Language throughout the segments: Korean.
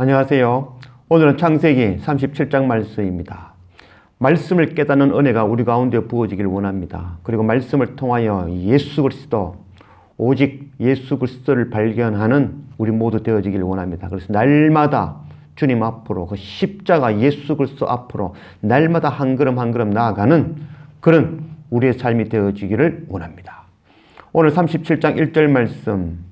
안녕하세요. 오늘은 창세기 37장 말씀입니다. 말씀을 깨닫는 은혜가 우리 가운데 부어지길 원합니다. 그리고 말씀을 통하여 예수 그리스도, 오직 예수 그리스도를 발견하는 우리 모두 되어지길 원합니다. 그래서 날마다 주님 앞으로, 그 십자가 예수 그리스도 앞으로 날마다 한 걸음 한 걸음 나아가는 그런 우리의 삶이 되어지기를 원합니다. 오늘 37장 1절 말씀,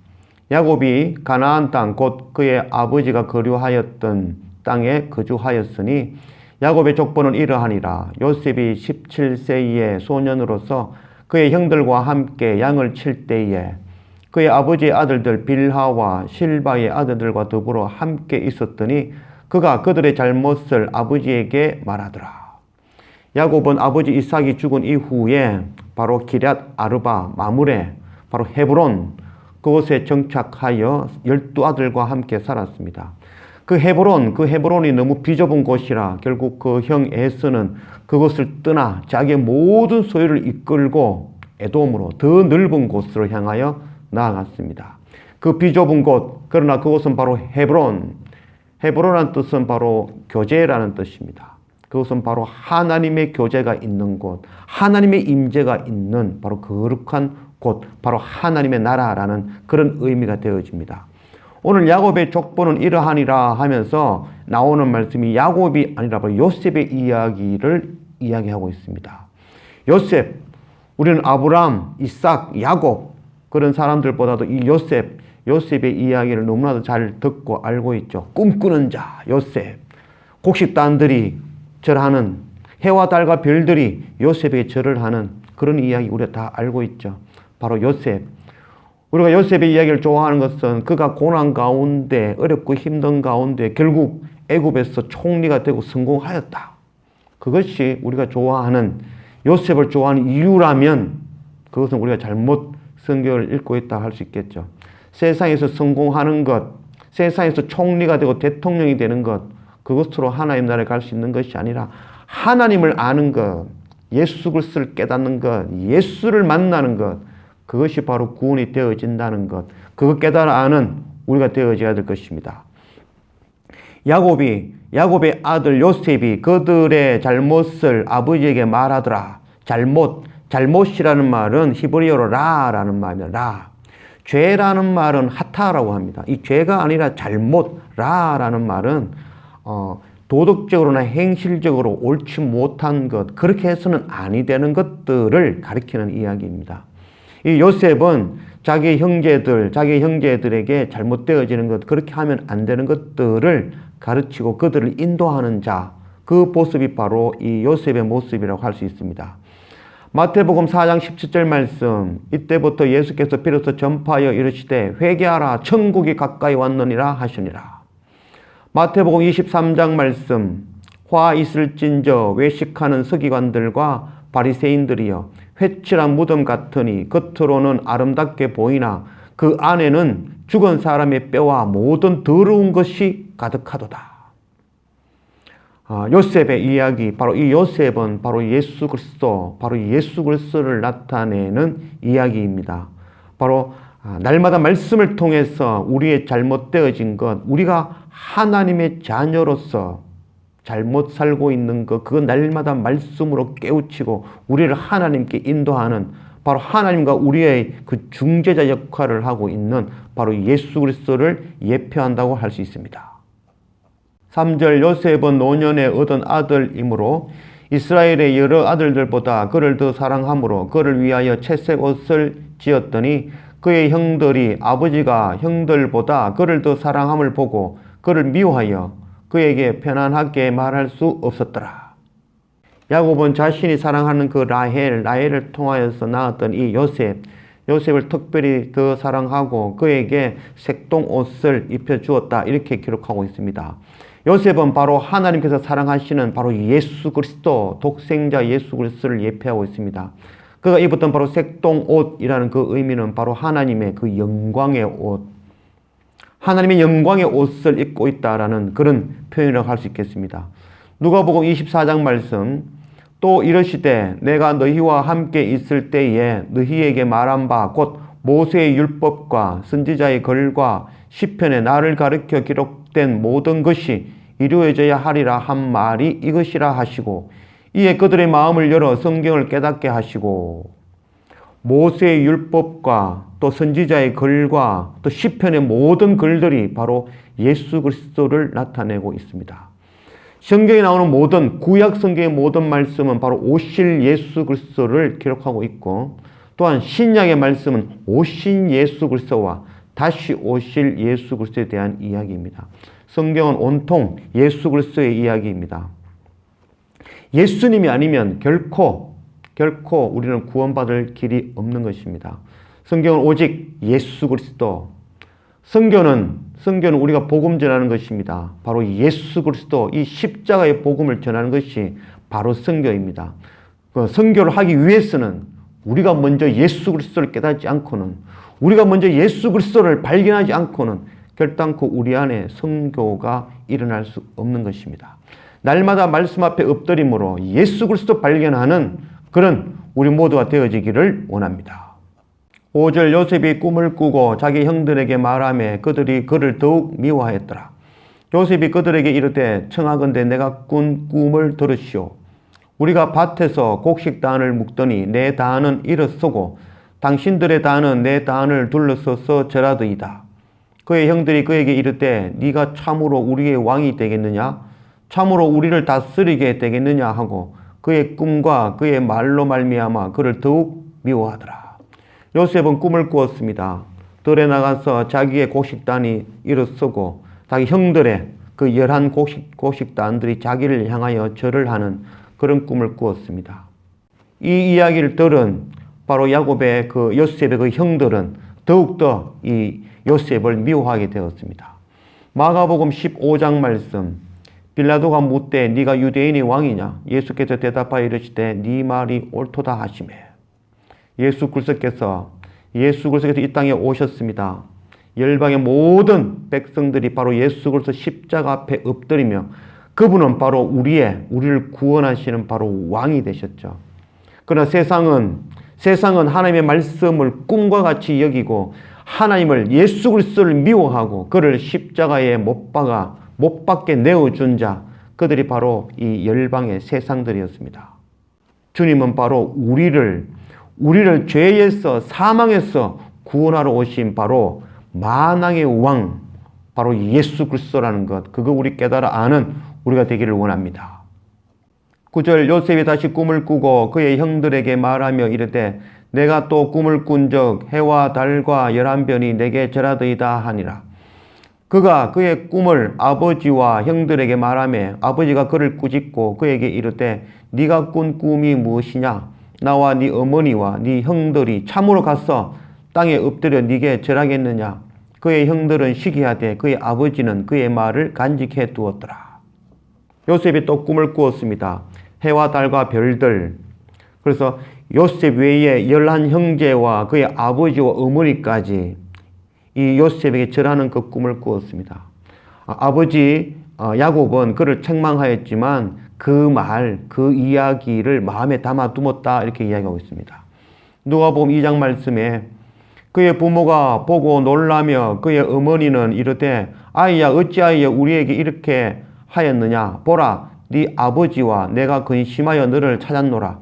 야곱이 가나안 땅 곧 그의 아버지가 거류하였던 땅에 거주하였으니 야곱의 족보는 이러하니라. 요셉이 17세의 소년으로서 그의 형들과 함께 양을 칠 때에 그의 아버지의 아들들 빌하와 실바의 아들들과 더불어 함께 있었더니 그가 그들의 잘못을 아버지에게 말하더라. 야곱은 아버지 이삭이 죽은 이후에 바로 기럇 아르바 마므레, 바로 헤브론, 그곳에 정착하여 12아들과 함께 살았습니다. 그 헤브론이 너무 비좁은 곳이라 결국 그 형 에서는 그곳을 떠나 자기의 모든 소유를 이끌고 에돔으로 더 넓은 곳으로 향하여 나아갔습니다. 그 비좁은 곳, 그러나 그곳은 바로 헤브론. 헤브론이라는 뜻은 바로 교제라는 뜻입니다. 그것은 바로 하나님의 교제가 있는 곳, 하나님의 임재가 있는 바로 거룩한 곳, 바로 하나님의 나라라는 그런 의미가 되어집니다. 오늘 야곱의 족보는 이러하니라 하면서 나오는 말씀이 야곱이 아니라 바로 요셉의 이야기를 이야기하고 있습니다. 요셉, 우리는 아브라함, 이삭, 야곱 그런 사람들보다도 이 요셉의 이야기를 너무나도 잘 듣고 알고 있죠. 꿈꾸는 자, 요셉. 곡식단들이 절하는, 해와 달과 별들이 요셉에게 절을 하는 그런 이야기 우리가 다 알고 있죠. 바로 요셉. 우리가 요셉의 이야기를 좋아하는 것은 그가 고난 가운데, 어렵고 힘든 가운데 결국 애굽에서 총리가 되고 성공하였다. 그것이 우리가 좋아하는, 요셉을 좋아하는 이유라면 그것은 우리가 잘못 성경을 읽고 있다 할 수 있겠죠. 세상에서 성공하는 것, 세상에서 총리가 되고 대통령이 되는 것, 그것으로 하나님 나라에 갈 수 있는 것이 아니라 하나님을 아는 것, 예수 그리스도를 깨닫는 것, 예수를 만나는 것, 그것이 바로 구원이 되어진다는 것, 그것 깨달아 아는 우리가 되어져야 될 것입니다. 야곱의 아들 요셉이 그들의 잘못을 아버지에게 말하더라. 잘못이라는 말은 히브리어로 라라는 말입니다. 라. 죄라는 말은 하타라고 합니다. 이 죄가 아니라 잘못, 라라는 말은 도덕적으로나 행실적으로 옳지 못한 것, 그렇게 해서는 아니 되는 것들을 가리키는 이야기입니다. 이 요셉은 자기 형제들에게 잘못되어지는 것, 그렇게 하면 안 되는 것들을 가르치고 그들을 인도하는 자, 그 모습이 바로 이 요셉의 모습이라고 할 수 있습니다. 마태복음 4장 17절 말씀, 이때부터 예수께서 비로소 전파하여 이르시되 회개하라 천국이 가까이 왔느니라 하시니라. 마태복음 23장 말씀, 화 있을진저 외식하는 서기관들과 바리새인들이여 회칠한 무덤 같으니 겉으로는 아름답게 보이나 그 안에는 죽은 사람의 뼈와 모든 더러운 것이 가득하도다. 요셉의 이야기, 바로 이 요셉은 바로 예수 그리스도를 나타내는 이야기입니다. 바로 날마다 말씀을 통해서 우리의 잘못되어진 것, 우리가 하나님의 자녀로서 잘못 살고 있는 것, 그건 날마다 말씀으로 깨우치고 우리를 하나님께 인도하는, 바로 하나님과 우리의 그 중재자 역할을 하고 있는 바로 예수 그리스도를 예표한다고 할 수 있습니다. 3절, 요셉은 노년에 얻은 아들이므로 이스라엘의 여러 아들들보다 그를 더 사랑함으로 그를 위하여 채색 옷을 지었더니 그의 형들이 아버지가 형들보다 그를 더 사랑함을 보고 그를 미워하여 그에게 편안하게 말할 수 없었더라. 야곱은 자신이 사랑하는 그 라헬을 통하여서 낳았던 이 요셉을 특별히 더 사랑하고 그에게 색동옷을 입혀주었다, 이렇게 기록하고 있습니다. 요셉은 바로 하나님께서 사랑하시는 바로 예수 그리스도, 독생자 예수 그리스도를 예표하고 있습니다. 그가 입었던 바로 색동옷이라는 그 의미는 바로 하나님의 그 영광의 옷, 하나님의 영광의 옷을 입고 있다라는 그런 표현이라고 할 수 있겠습니다. 누가복음 24장 말씀, 또 이르시되 내가 너희와 함께 있을 때에 너희에게 말한 바 곧 모세의 율법과 선지자의 글과 시편에 나를 가르쳐 약속된 모든 것이 이루어져야 하리라 한 말이 이것이라 하시고, 이에 그들의 마음을 열어 성경을 깨닫게 하시고, 모세의 율법과 또 선지자의 글과 또 시편의 모든 글들이 바로 예수 그리스도를 나타내고 있습니다. 성경에 나오는 모든 구약 성경의 모든 말씀은 바로 오실 예수 그리스도를 기록하고 있고, 또한 신약의 말씀은 오신 예수 그리스도와 다시 오실 예수 그리스도에 대한 이야기입니다. 성경은 온통 예수 그리스도의 이야기입니다. 예수님이 아니면 결코 우리는 구원받을 길이 없는 것입니다. 성경은 오직 예수 그리스도, 선교는 우리가 복음 전하는 것입니다. 바로 예수 그리스도, 이 십자가의 복음을 전하는 것이 바로 선교입니다. 그 선교를 하기 위해서는 우리가 먼저 예수 그리스도를 깨닫지 않고는, 우리가 먼저 예수 그리스도를 발견하지 않고는 결단코 우리 안에 선교가 일어날 수 없는 것입니다. 날마다 말씀 앞에 엎드림으로 예수 그리스도 발견하는 그런 우리 모두가 되어지기를 원합니다. 5절 요셉이 꿈을 꾸고 자기 형들에게 말하며 그들이 그를 더욱 미워하였더라. 요셉이 그들에게 이르되 청하건대 내가 꾼 꿈을 들으시오. 우리가 밭에서 곡식단을 묶더니 내 단은 일어서고 당신들의 단은 내 단을 둘러서서 절하더이다. 그의 형들이 그에게 이르되 네가 참으로 우리의 왕이 되겠느냐? 참으로 우리를 다스리게 되겠느냐 하고 그의 꿈과 그의 말로 말미암아 그를 더욱 미워하더라. 요셉은 꿈을 꾸었습니다. 들에 나가서 자기의 곡식단이 일어서고 자기 형들의 그 11 곡식단들이 자기를 향하여 절을 하는 그런 꿈을 꾸었습니다. 이 이야기를 들은 바로 야곱의 그 요셉의 그 형들은 더욱더 이 요셉을 미워하게 되었습니다. 마가복음 15장 말씀, 빌라도가 묻되 네가 유대인의 왕이냐? 예수께서 대답하여 이르시되 네 말이 옳도다 하시매. 예수 그리스도께서 이 땅에 오셨습니다. 열방의 모든 백성들이 바로 예수 그리스도 십자가 앞에 엎드리며 그분은 바로 우리를 구원하시는 바로 왕이 되셨죠. 그러나 세상은 하나님의 말씀을 꿈과 같이 여기고 하나님을 예수 그리스도를 미워하고 그를 십자가에 못 박게 내어준 자, 그들이 바로 이 열방의 세상들이었습니다. 주님은 바로 우리를 죄에서 사망에서 구원하러 오신 바로 만왕의 왕, 바로 예수 그리스도라는 것, 그거 우리 깨달아 아는 우리가 되기를 원합니다. 9절 요셉이 다시 꿈을 꾸고 그의 형들에게 말하며 이르되 내가 또 꿈을 꾼적 해와 달과 11별이 내게 절하더이다 하니라. 그가 그의 꿈을 아버지와 형들에게 말하며 아버지가 그를 꾸짖고 그에게 이르되 네가 꾼 꿈이 무엇이냐? 나와 네 어머니와 네 형들이 참으로 가서 땅에 엎드려 네게 절하겠느냐? 그의 형들은 시기하되 그의 아버지는 그의 말을 간직해 두었더라. 요셉이 또 꿈을 꾸었습니다. 해와 달과 별들. 그래서 요셉 외에 11 형제와 그의 아버지와 어머니까지 이 요셉에게 절하는 그 꿈을 꾸었습니다. 아버지 야곱은 그를 책망하였지만 그 이야기를 마음에 담아두었다 이렇게 이야기하고 있습니다. 누가복음 2장 말씀에 그의 부모가 보고 놀라며 그의 어머니는 이르되 아이야 어찌하여 우리에게 이렇게 하였느냐? 보라 네 아버지와 내가 근심하여 너를 찾았노라.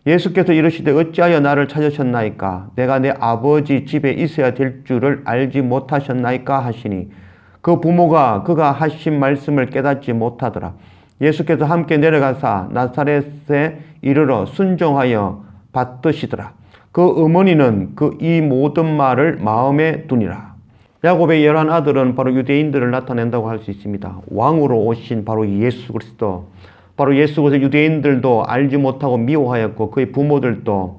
예수께서 이르시되 어찌하여 나를 찾으셨나이까? 내가 내 아버지 집에 있어야 될 줄을 알지 못하셨나이까? 하시니 그 부모가 그가 하신 말씀을 깨닫지 못하더라. 예수께서 함께 내려가사 나사렛에 이르러 순종하여 받드시더라. 그 어머니는 이 모든 말을 마음에 두니라. 야곱의 11 아들은 바로 유대인들을 나타낸다고 할 수 있습니다. 왕으로 오신 바로 예수 그리스도, 바로 예수 그리스도 유대인들도 알지 못하고 미워하였고 그의 부모들도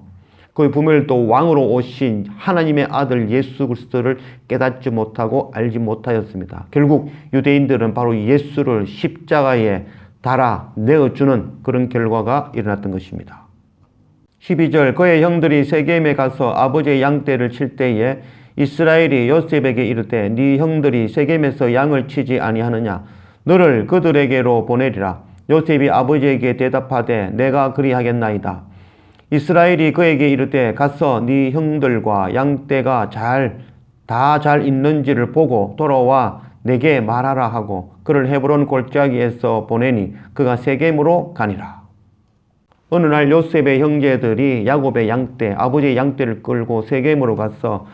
왕으로 오신 하나님의 아들 예수 그리스도를 깨닫지 못하고 알지 못하였습니다. 결국 유대인들은 바로 예수를 십자가에 달아 내어주는 그런 결과가 일어났던 것입니다. 12절 그의 형들이 세겜에 가서 아버지의 양떼를 칠 때에 이스라엘이 요셉에게 이르되 네 형들이 세겜에서 양을 치지 아니하느냐? 너를 그들에게로 보내리라. 요셉이 아버지에게 대답하되 내가 그리하겠나이다. 이스라엘이 그에게 이르되 가서 네 형들과 양떼가 다 잘 있는지를 보고 돌아와 내게 말하라 하고 그를 헤브론 골짜기에서 보내니 그가 세겜으로 가니라. 어느 날 요셉의 형제들이 야곱의 양떼, 아버지의 양떼를 끌고 세겜으로 가서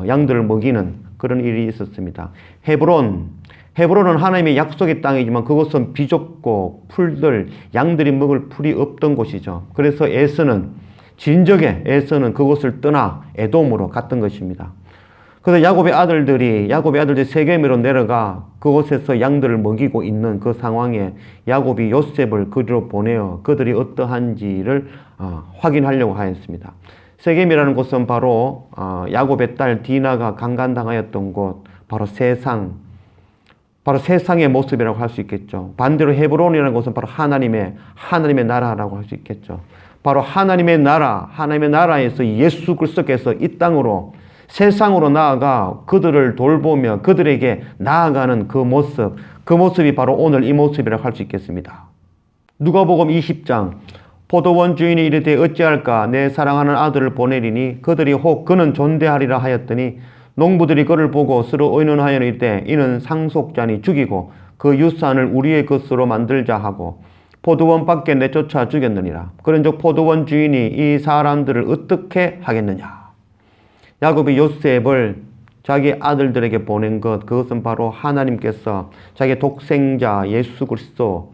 양들을 먹이는 그런 일이 있었습니다. 헤브론은 하나님의 약속의 땅이지만 그곳은 비좁고 풀들, 양들이 먹을 풀이 없던 곳이죠. 그래서 에서는 그곳을 떠나 에돔으로 갔던 것입니다. 그래서 야곱의 아들들이 세겜으로 내려가 그곳에서 양들을 먹이고 있는 그 상황에 야곱이 요셉을 그리로 보내어 그들이 어떠한지를 확인하려고 하였습니다. 세겜이라는 곳은 바로 야곱의 딸 디나가 강간당하였던 곳, 바로 세상의 모습이라고 할 수 있겠죠. 반대로 헤브론이라는 곳은 바로 하나님의 나라라고 할 수 있겠죠. 바로 하나님의 나라에서 예수 그리스도께서 이 땅으로 세상으로 나아가 그들을 돌보며 그들에게 나아가는 그 모습이 바로 오늘 이 모습이라고 할 수 있겠습니다. 누가복음 20장 포도원 주인이 이르되 어찌할까 내 사랑하는 아들을 보내리니 그들이 혹 그는 존대하리라 하였더니 농부들이 그를 보고 서로 의논하여 이르되 이는 상속자니 죽이고 그 유산을 우리의 것으로 만들자 하고 포도원 밖에 내쫓아 죽였느니라. 그런즉 포도원 주인이 이 사람들을 어떻게 하겠느냐. 야곱이 요셉을 자기 아들들에게 보낸 그것은 바로 하나님께서 자기 독생자 예수 그리스도,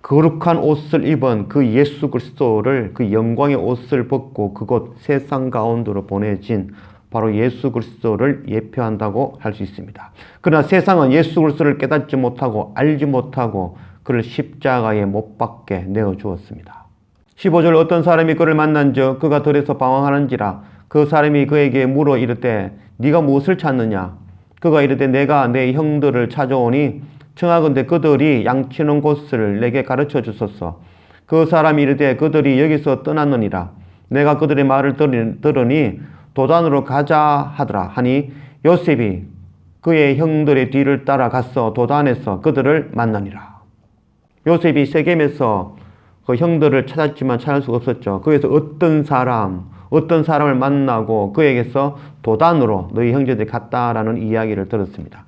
거룩한 옷을 입은 그 예수 그리스도를, 그 영광의 옷을 벗고 그곳 세상 가운데로 보내진 바로 예수 그리스도를 예표한다고 할 수 있습니다. 그러나 세상은 예수 그리스도를 깨닫지 못하고 알지 못하고 그를 십자가에 못 박게 내어 주었습니다. 15절 어떤 사람이 그를 만난즉 그가 들에서 방황하는지라 그 사람이 그에게 물어 이르되 네가 무엇을 찾느냐. 그가 이르되 내가 내 형들을 찾아오니 청하건대 그들이 양치는 곳을 내게 가르쳐 주소서. 그 사람이 이르되 그들이 여기서 떠났느니라. 내가 그들의 말을 들으니 도단으로 가자 하더라 하니 요셉이 그의 형들의 뒤를 따라가서 도단에서 그들을 만나니라. 요셉이 세겜에서 그 형들을 찾았지만 찾을 수가 없었죠. 거기서 어떤 사람을 만나고 그에게서 도단으로 너희 형제들이 갔다라는 이야기를 들었습니다.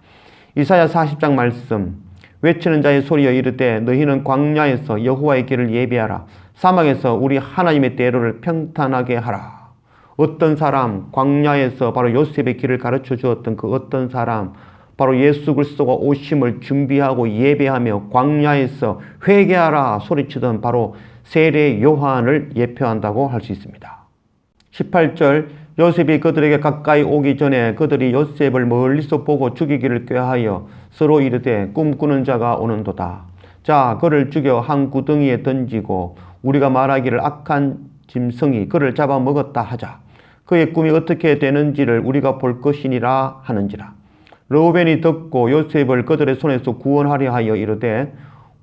이사야 40장 말씀 외치는 자의 소리여 이르되 너희는 광야에서 여호와의 길을 예비하라. 사막에서 우리 하나님의 대로를 평탄하게 하라. 어떤 사람, 광야에서 바로 요셉의 길을 가르쳐 주었던 그 어떤 사람, 바로 예수 그리스도가 오심을 준비하고 예배하며 광야에서 회개하라 소리치던 바로 세례 요한을 예표한다고 할 수 있습니다. 18절 요셉이 그들에게 가까이 오기 전에 그들이 요셉을 멀리서 보고 죽이기를 꾀하여 서로 이르되 꿈꾸는 자가 오는도다. 자, 그를 죽여 한 구덩이에 던지고 우리가 말하기를 악한 짐승이 그를 잡아먹었다 하자. 그의 꿈이 어떻게 되는지를 우리가 볼 것이니라 하는지라. 르우벤이 듣고 요셉을 그들의 손에서 구원하려 하여 이르되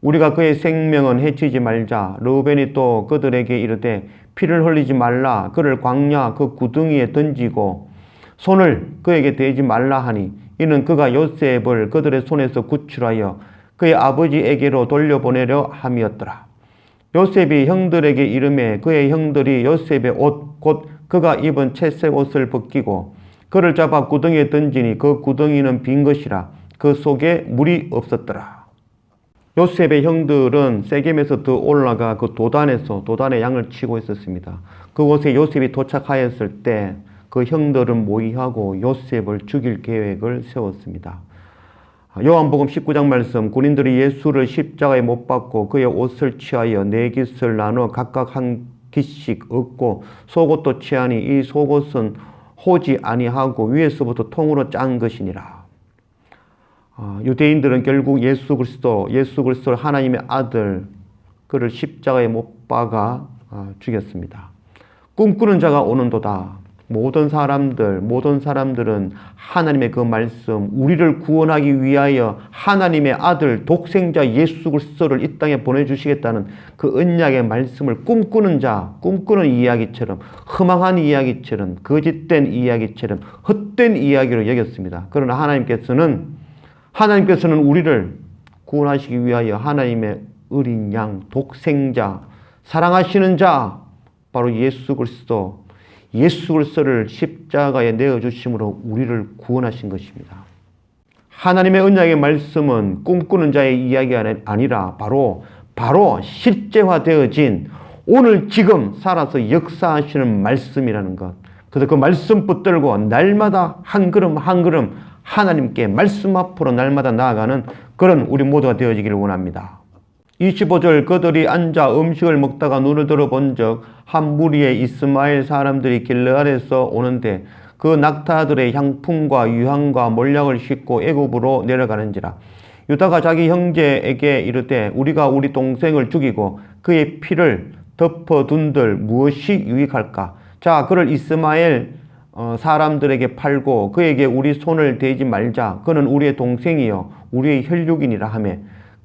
우리가 그의 생명은 해치지 말자. 르우벤이 또 그들에게 이르되 피를 흘리지 말라. 그를 광야 그 구덩이에 던지고 손을 그에게 대지 말라 하니 이는 그가 요셉을 그들의 손에서 구출하여 그의 아버지에게로 돌려보내려 함이었더라. 요셉이 형들에게 이르매 그의 형들이 요셉의 옷 곧 그가 입은 채색 옷을 벗기고 그를 잡아 구덩이에 던지니 그 구덩이는 빈 것이라. 그 속에 물이 없었더라. 요셉의 형들은 세겜에서 더 올라가 그 도단에 양을 치고 있었습니다. 그곳에 요셉이 도착하였을 때 그 형들은 모의하고 요셉을 죽일 계획을 세웠습니다. 요한복음 19장 말씀 군인들이 예수를 십자가에 못 박고 그의 옷을 취하여 네 깃을 나눠 각각 한 깃씩 얻고 속옷도 취하니 이 속옷은 호지 아니하고 위에서부터 통으로 짠 것이니라. 유대인들은 결국 예수 그리스도를 하나님의 아들 그를 십자가에 못 박아 죽였습니다. 꿈꾸는 자가 오는도다. 모든 사람들은 하나님의 그 말씀, 우리를 구원하기 위하여 하나님의 아들, 독생자 예수 그리스도를 이 땅에 보내주시겠다는 그 언약의 말씀을 꿈꾸는 이야기처럼, 허망한 이야기처럼, 거짓된 이야기처럼, 헛된 이야기로 여겼습니다. 그러나 하나님께서는 우리를 구원하시기 위하여 하나님의 어린 양, 독생자, 사랑하시는 자, 바로 예수 그리스도를 십자가에 내어주심으로 우리를 구원하신 것입니다. 하나님의 언약의 말씀은 꿈꾸는 자의 이야기가 아니라 바로 실제화되어진 오늘 지금 살아서 역사하시는 말씀이라는 것. 그래서 그 말씀 붙들고 날마다 한 걸음 한 걸음 하나님께 말씀 앞으로 날마다 나아가는 그런 우리 모두가 되어지기를 원합니다. 25절 그들이 앉아 음식을 먹다가 눈을 들어본 적 한 무리의 이스마엘 사람들이 길르앗에서 오는데 그 낙타들의 향품과 유향과 몰약을 싣고 애굽으로 내려가는지라. 유다가 자기 형제에게 이르되 우리가 우리 동생을 죽이고 그의 피를 덮어둔들 무엇이 유익할까? 자, 그를 이스마엘 사람들에게 팔고 그에게 우리 손을 대지 말자. 그는 우리의 동생이요 우리의 혈육이니라 하며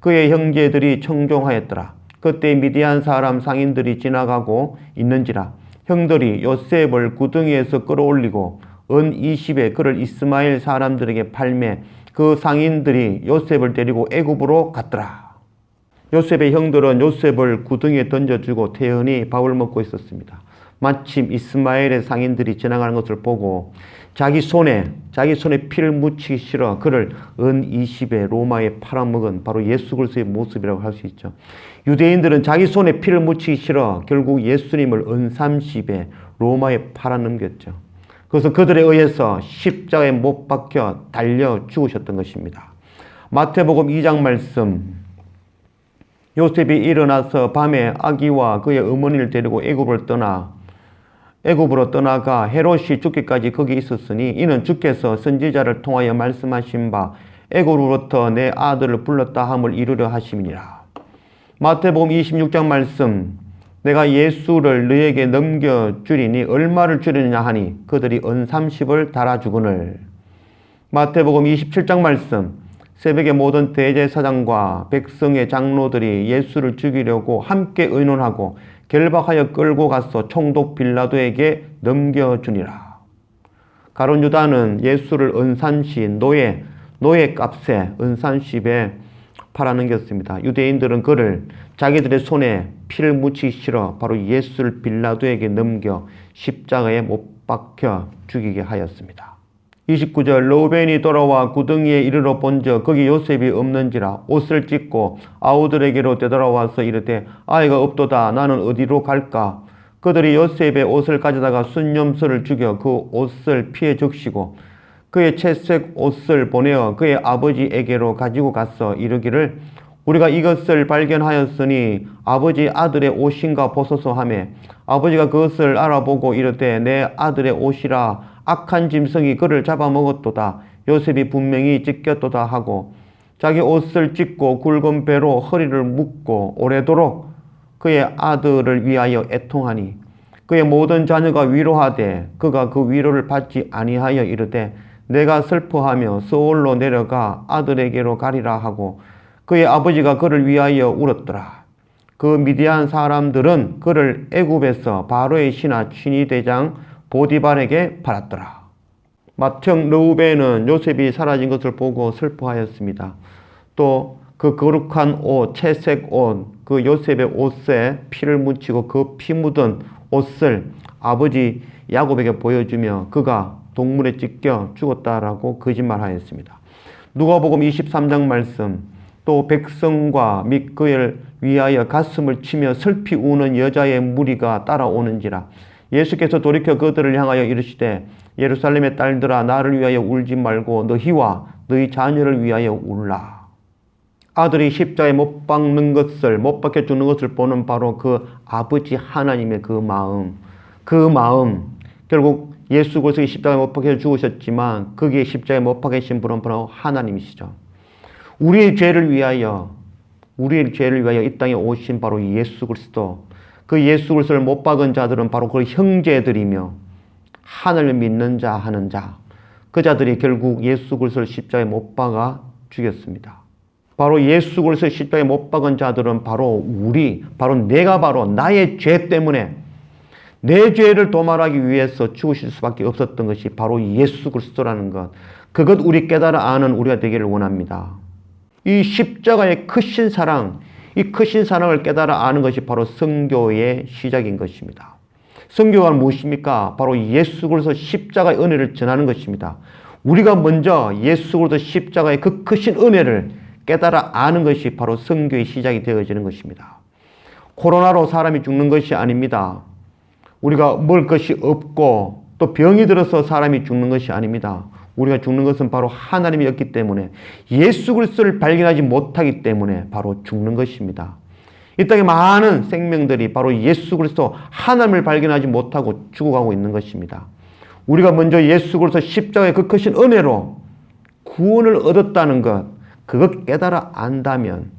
그의 형제들이 청종하였더라. 그때 미디안 사람 상인들이 지나가고 있는지라. 형들이 요셉을 구덩이에서 끌어올리고 은 20에 그를 이스마엘 사람들에게 팔매 그 상인들이 요셉을 데리고 애굽으로 갔더라. 요셉의 형들은 요셉을 구덩이에 던져주고 태연히 밥을 먹고 있었습니다. 마침 이스마엘의 상인들이 지나가는 것을 보고 자기 손에 피를 묻히기 싫어 그를 은 20에 로마에 팔아먹은 바로 예수 그리스도의 모습이라고 할 수 있죠. 유대인들은 자기 손에 피를 묻히기 싫어 결국 예수님을 은 30에 로마에 팔아넘겼죠. 그래서 그들에 의해서 십자가에 못 박혀 달려 죽으셨던 것입니다. 마태복음 2장 말씀. 요셉이 일어나서 밤에 아기와 그의 어머니를 데리고 애굽으로 떠나가 헤롯이 죽기까지 거기 있었으니 이는 주께서 선지자를 통하여 말씀하신 바 애굽으로부터 내 아들을 불렀다 함을 이루려 하심이니라. 마태복음 26장 말씀. 내가 예수를 너에게 넘겨주리니 얼마를 주리느냐 하니 그들이 은 30을 달아주거늘. 마태복음 27장 말씀. 새벽에 모든 대제사장과 백성의 장로들이 예수를 죽이려고 함께 의논하고 결박하여 끌고 가서 총독 빌라도에게 넘겨주니라. 가룟 유다는 예수를 은 30 노예 값에 은 30에 팔아넘겼습니다. 유대인들은 그를 자기들의 손에 피를 묻히기 싫어 바로 예수를 빌라도에게 넘겨 십자가에 못 박혀 죽이게 하였습니다. 29절 르우벤이 돌아와 구덩이에 이르러 본즉 거기 요셉이 없는지라 옷을 찢고 아우들에게로 되돌아와서 이르되 아이가 없도다. 나는 어디로 갈까? 그들이 요셉의 옷을 가져다가 순념소를 죽여 그 옷을 피에 적시고 그의 채색 옷을 보내어 그의 아버지에게로 가지고 가서 이르기를 우리가 이것을 발견하였으니 아버지 아들의 옷인가 보소서 하매 아버지가 그것을 알아보고 이르되 내 아들의 옷이라 악한 짐승이 그를 잡아먹었도다. 요셉이 분명히 찢겼도다 하고 자기 옷을 찢고 굵은 배로 허리를 묶고 오래도록 그의 아들을 위하여 애통하니 그의 모든 자녀가 위로하되 그가 그 위로를 받지 아니하여 이르되 내가 슬퍼하며 서울로 내려가 아들에게로 가리라 하고 그의 아버지가 그를 위하여 울었더라. 그 미디안 사람들은 그를 애굽에서 바로의 신하 친위대장 보디발에게 팔았더라. 맏형 르우벤은 요셉이 사라진 것을 보고 슬퍼하였습니다. 또 그 거룩한 옷, 채색 옷, 그 요셉의 옷에 피를 묻히고 그 피 묻은 옷을 아버지 야곱에게 보여주며 그가 동물에 찢겨 죽었다라고 거짓말하였습니다. 누가복음 23장 말씀. 또 백성과 및 그를 위하여 가슴을 치며 슬피 우는 여자의 무리가 따라오는지라. 예수께서 돌이켜 그들을 향하여 이르시되 예루살렘의 딸들아 나를 위하여 울지 말고 너희와 너희 자녀를 위하여 울라. 아들이 십자가에 못 박는 것을 못 박혀 죽는 것을 보는 바로 그 아버지 하나님의 그 마음 결국 예수 그리스도의 십자가에 못 박혀 죽으셨지만 거기에 십자가에 못 박히신 분은 바로 하나님이시죠. 우리의 죄를 위하여 이 땅에 오신 바로 예수 그리스도. 그 예수 그리스도를 못 박은 자들은 바로 그 형제들이며 하나님을 믿는 자 하는 자. 그 자들이 결국 예수 그리스도를 십자가에 못 박아 죽였습니다. 바로 예수 그리스도를 십자가에 못 박은 자들은 바로 내가 바로 나의 죄 때문에 내 죄를 도말하기 위해서 죽으실 수밖에 없었던 것이 바로 예수 그리스도라는 것. 그것 우리 깨달아 아는 우리가 되기를 원합니다. 이 십자가의 크신 사랑, 이 크신 사랑을 깨달아 아는 것이 바로 선교의 시작인 것입니다. 선교가 무엇입니까? 바로 예수 그리스도 십자가의 은혜를 전하는 것입니다. 우리가 먼저 예수 그리스도 십자가의 그 크신 은혜를 깨달아 아는 것이 바로 선교의 시작이 되어지는 것입니다. 코로나로 사람이 죽는 것이 아닙니다. 우리가 먹을 것이 없고 또 병이 들어서 사람이 죽는 것이 아닙니다. 우리가 죽는 것은 바로 하나님이었기 때문에, 예수 그리스도를 발견하지 못하기 때문에 바로 죽는 것입니다. 이 땅에 많은 생명들이 바로 예수 그리스도 하나님을 발견하지 못하고 죽어가고 있는 것입니다. 우리가 먼저 예수 그리스도 십자가의 그 크신 은혜로 구원을 얻었다는 것, 그것 깨달아 안다면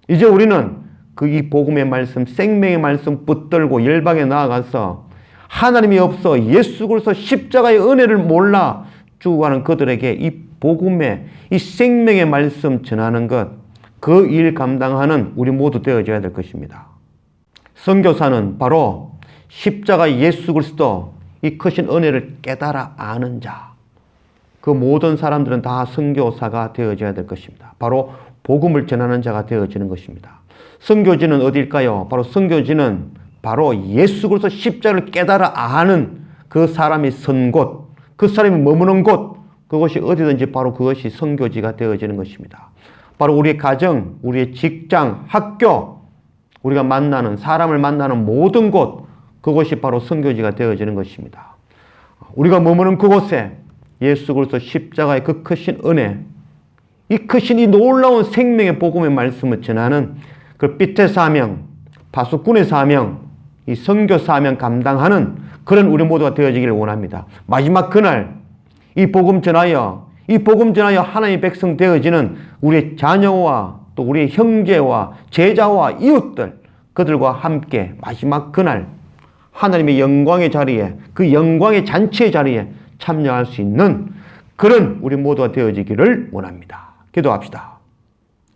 이제 우리는 그 이 복음의 말씀, 생명의 말씀 붙들고 열방에 나아가서 하나님이 없어 예수 그리스도 십자가의 은혜를 몰라 죽어가는 그들에게 이 복음의, 이 생명의 말씀 전하는 것, 그 일 감당하는 우리 모두 되어져야 될 것입니다. 선교사는 바로 십자가 예수 그리스도 이 크신 은혜를 깨달아 아는 자, 그 모든 사람들은 다 선교사가 되어져야 될 것입니다. 바로 복음을 전하는 자가 되어지는 것입니다. 선교지는 어디일까요? 바로 선교지는 바로 예수 그리스도 십자가를 깨달아 아는 그 사람이 선 곳, 그 사람이 머무는 곳, 그것이 어디든지 바로 그것이 선교지가 되어지는 것입니다. 바로 우리의 가정, 우리의 직장, 학교, 우리가 만나는, 사람을 만나는 모든 곳, 그것이 바로 선교지가 되어지는 것입니다. 우리가 머무는 그곳에 예수 그리스도 십자가의 그 크신 은혜, 이 크신 이 놀라운 생명의 복음의 말씀을 전하는 그 빛의 사명, 파수꾼의 사명, 이 선교 사명 감당하는 그런 우리 모두가 되어지기를 원합니다. 마지막 그날 이 복음 전하여 하나님의 백성 되어지는 우리의 자녀와 또 우리의 형제와 제자와 이웃들, 그들과 함께 마지막 그날 하나님의 영광의 자리에, 그 영광의 잔치의 자리에 참여할 수 있는 그런 우리 모두가 되어지기를 원합니다. 기도합시다.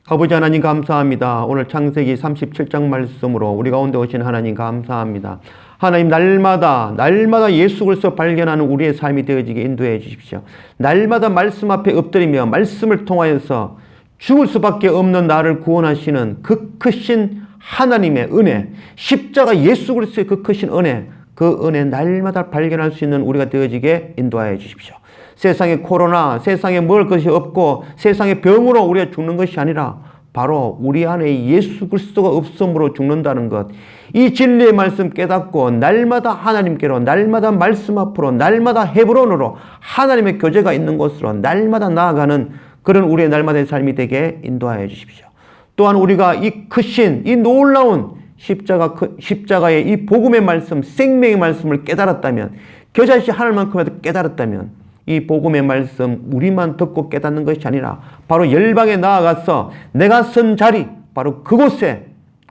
아버지 하나님 감사합니다. 오늘 창세기 37장 말씀으로 우리 가운데 오신 하나님 감사합니다. 하나님 날마다 예수 그리스도 발견하는 우리의 삶이 되어지게 인도해 주십시오. 날마다 말씀 앞에 엎드리며 말씀을 통하여서 죽을 수밖에 없는 나를 구원하시는 그 크신 하나님의 은혜, 십자가 예수 그리스도의 그 크신 은혜, 그 은혜 날마다 발견할 수 있는 우리가 되어지게 인도하여 주십시오. 세상에 코로나, 세상에 먹을 것이 없고 세상에 병으로 우리가 죽는 것이 아니라 바로 우리 안에 예수 그리스도가 없음으로 죽는다는 것, 이 진리의 말씀 깨닫고 날마다 하나님께로, 날마다 말씀 앞으로, 날마다 헤브론으로 하나님의 교제가 있는 곳으로 날마다 나아가는 그런 우리의 날마다의 삶이 되게 인도하여 주십시오. 또한 우리가 이 크신, 이 놀라운 십자가의 이 복음의 말씀, 생명의 말씀을 깨달았다면, 겨자씨 하늘만큼이라도 깨달았다면 이 복음의 말씀 우리만 듣고 깨닫는 것이 아니라 바로 열방에 나아가서 내가 선 자리, 바로 그곳에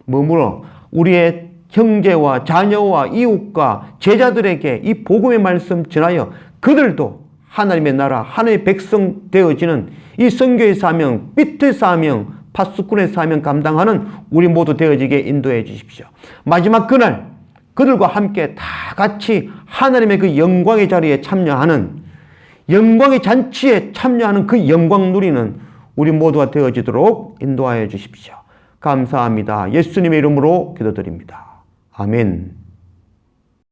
머물러 우리의 형제와 자녀와 이웃과 제자들에게 이 복음의 말씀 전하여 그들도 하나님의 나라, 하나님의 백성 되어지는 이 선교의 사명, 빛의 사명, 파수꾼의 사명 감당하는 우리 모두 되어지게 인도해 주십시오. 마지막 그날 그들과 함께 다 같이 하나님의 그 영광의 자리에 참여하는, 영광의 잔치에 참여하는 그 영광 누리는 우리 모두가 되어지도록 인도하여 주십시오. 감사합니다. 예수님의 이름으로 기도드립니다. 아멘.